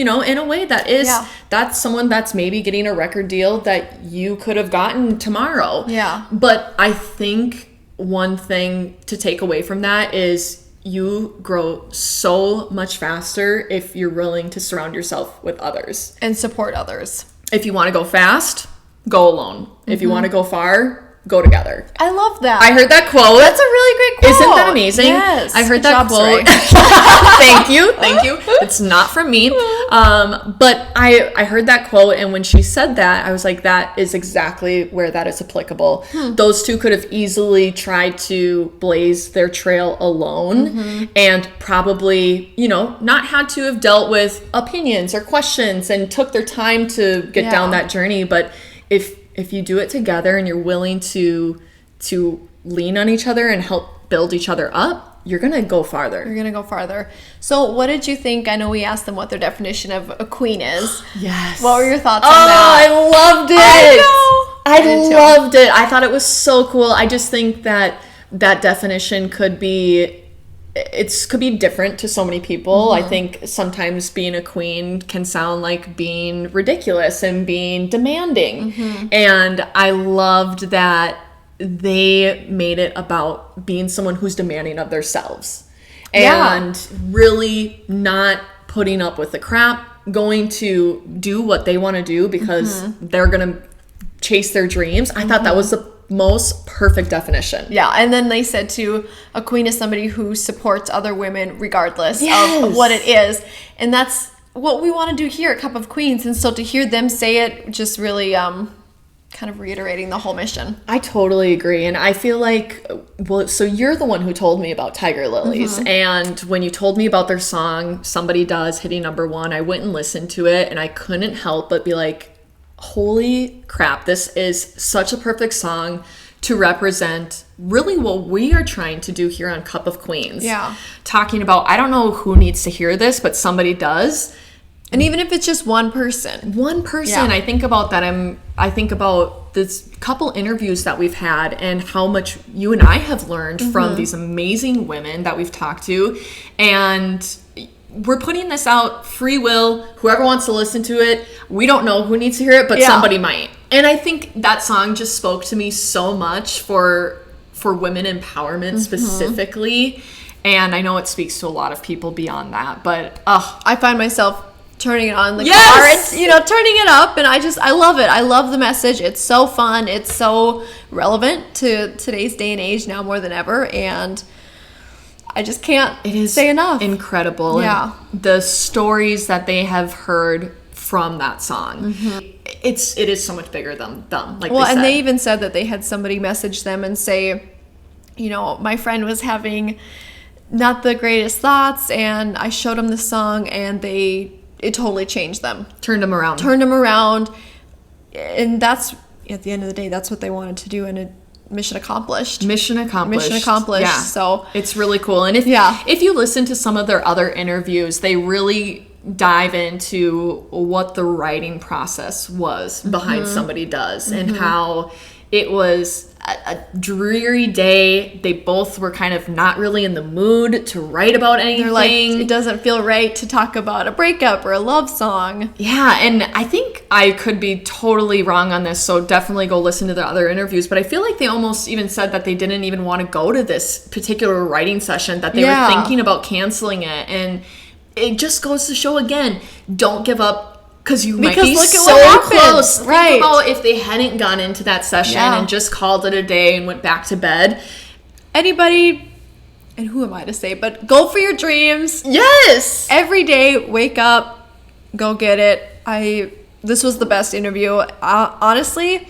a way that is, that's someone that's maybe getting a record deal that you could have gotten tomorrow. Yeah. But I think one thing to take away from that is you grow so much faster if you're willing to surround yourself with others and support others. If you want to go fast, go alone. If you want to go far, go together. I love that. I heard that quote. That's a really great quote. Isn't that amazing? Yes. I heard Good that job, quote. Thank you. It's not from me. But I heard that quote, and when she said that, I was like, that is exactly where that is applicable. Those two could have easily tried to blaze their trail alone and probably, not had to have dealt with opinions or questions and took their time to get down that journey. But if you do it together and you're willing to lean on each other and help build each other up, you're gonna go farther. So what did you think? I know we asked them what their definition of a queen is. Yes. What were your thoughts on that? I loved it. I loved it. I thought it was so cool. I just think that definition could be different to so many people. I think sometimes being a queen can sound like being ridiculous and being demanding. And I loved that they made it about being someone who's demanding of themselves and really not putting up with the crap, going to do what they want to do because they're going to chase their dreams. I thought that was the most perfect definition. Yeah, and then they said too, a queen is somebody who supports other women regardless of what it is. And that's what we want to do here at Cup of Queens. And so to hear them say it just really kind of reiterating the whole mission. I totally agree. And I feel like, so you're the one who told me about Tigirlily. And when you told me about their song, Somebody Does, hitting #1, I went and listened to it and I couldn't help but be like, holy crap, this is such a perfect song to represent really what we are trying to do here on Cup of Queens. Yeah. Talking about, I don't know who needs to hear this, but somebody does. And even if it's just one person. I think about that. I think about this couple interviews that we've had and how much you and I have learned from these amazing women that we've talked to. And we're putting this out free will. Whoever wants to listen to it, we don't know who needs to hear it, but somebody might. And I think that song just spoke to me so much for women empowerment specifically. And I know it speaks to a lot of people beyond that, but I find myself turning it on the car and turning it up, and I love it. I love the message. It's so fun. It's so relevant to today's day and age now more than ever, and I just can't say enough. Incredible. Yeah. And the stories that they have heard from that song, it is so much bigger than them. Like, and they even said that they had somebody message them and say, my friend was having not the greatest thoughts, and I showed him the song, and it totally changed them. Turned them around. And that's, at the end of the day, that's what they wanted to do, and mission accomplished. Yeah. So it's really cool. And if you listen to some of their other interviews, they really dive into what the writing process was behind Somebody Does and how it was a dreary day. They both were kind of not really in the mood to write about anything. They're like, it doesn't feel right to talk about a breakup or a love song. Yeah, and I think I could be totally wrong on this, so definitely go listen to the other interviews, but I feel like they almost even said that they didn't even want to go to this particular writing session, that they were thinking about canceling it. And it just goes to show again, don't give up. Because might be look at so what close. Right. Think about if they hadn't gone into that session and just called it a day and went back to bed. Anybody, and who am I to say, but go for your dreams. Yes. Every day, wake up, go get it. This was the best interview. Honestly,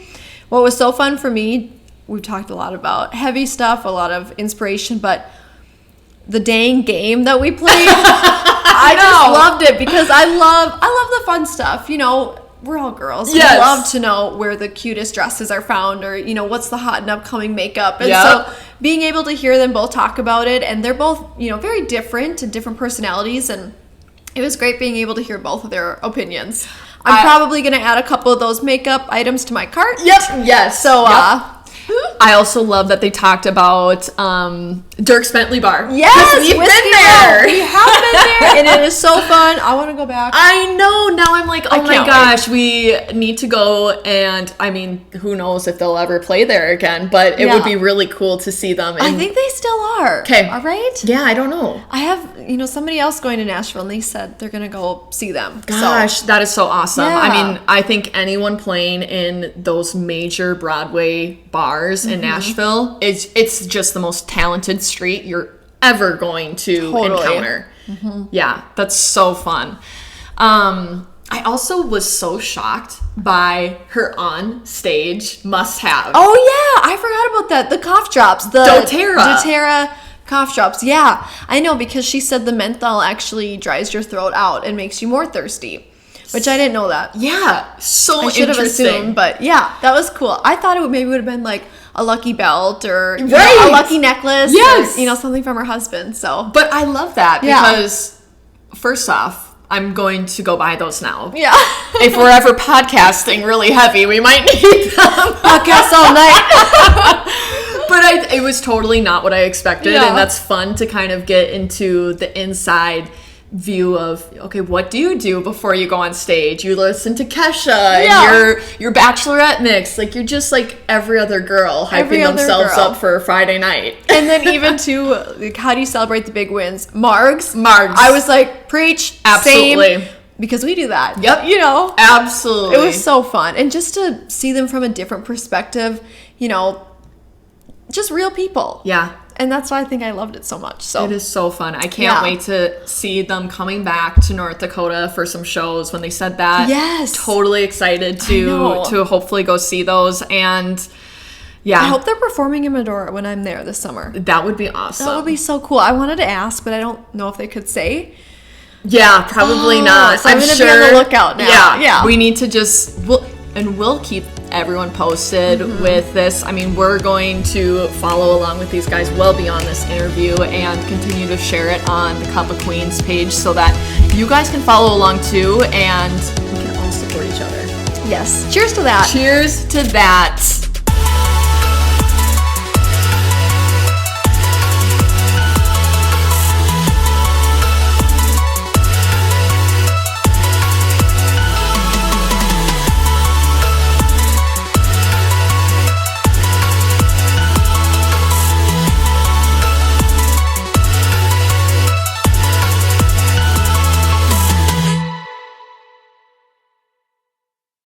what was so fun for me, we've talked a lot about heavy stuff, a lot of inspiration, but the dang game that we played, I just loved it because I love the fun stuff. We're all girls. Yes. We love to know where the cutest dresses are found, or what's the hot and upcoming makeup. And so being able to hear them both talk about it, and they're both very different and different personalities, and it was great being able to hear both of their opinions. I'm probably going to add a couple of those makeup items to my cart. Yep. Yes. So I also love that they talked about Dirk's Bentley Bar. Yes, we've been there. We have been there, and it is so fun. I want to go back. I know. Now I'm like, oh my gosh, we need to go. And I mean, who knows if they'll ever play there again? But it would be really cool to see them. I think they still are. Okay. All right? Yeah, I don't know. I have, somebody else going to Nashville, and they said they're going to go see them. Gosh, that is so awesome. Yeah. I mean, I think anyone playing in those major Broadway bars in Nashville, it's just the most talented street you're ever going to encounter. Yeah, that's so fun. I also was so shocked by her on stage must-have. Oh, yeah. I forgot about that. The cough drops. The doTERRA cough drops. Yeah. I know, because she said the menthol actually dries your throat out and makes you more thirsty, which I didn't know that. Yeah, so I should have assumed, but yeah, that was cool. I thought it would have been like a lucky belt or a lucky necklace. Yes. Or, something from her husband. So, But I love that because, first off, I'm going to go buy those now. yeah. If we're ever podcasting really heavy, we might need them. Podcast all night. But it was totally not what I expected. Yeah. And that's fun to kind of get into the inside view of, okay, what do you do before you go on stage? You listen to Kesha and your bachelorette mix. Like, you're just like every other girl hyping themselves up for a Friday night. And then even too, like, how do you celebrate the big wins? Margs. I was like, preach. Absolutely. Same, because we do that. Yep. Absolutely. It was so fun. And just to see them from a different perspective, just real people. Yeah. And that's why I think I loved it so much. So it is so fun. I can't wait to see them coming back to North Dakota for some shows. When they said that, yes, totally excited to hopefully go see those. And yeah, I hope they're performing in Medora when I'm there this summer. That would be awesome. That would be so cool. I wanted to ask, but I don't know if they could say. Yeah, probably not. So I'm going to be on the lookout now. Yeah. We need to we'll keep everyone posted with this. I mean, we're going to follow along with these guys well beyond this interview and continue to share it on the Cup of Queens page so that you guys can follow along too, and we can all support each other. Yes. Cheers to that. Cheers to that.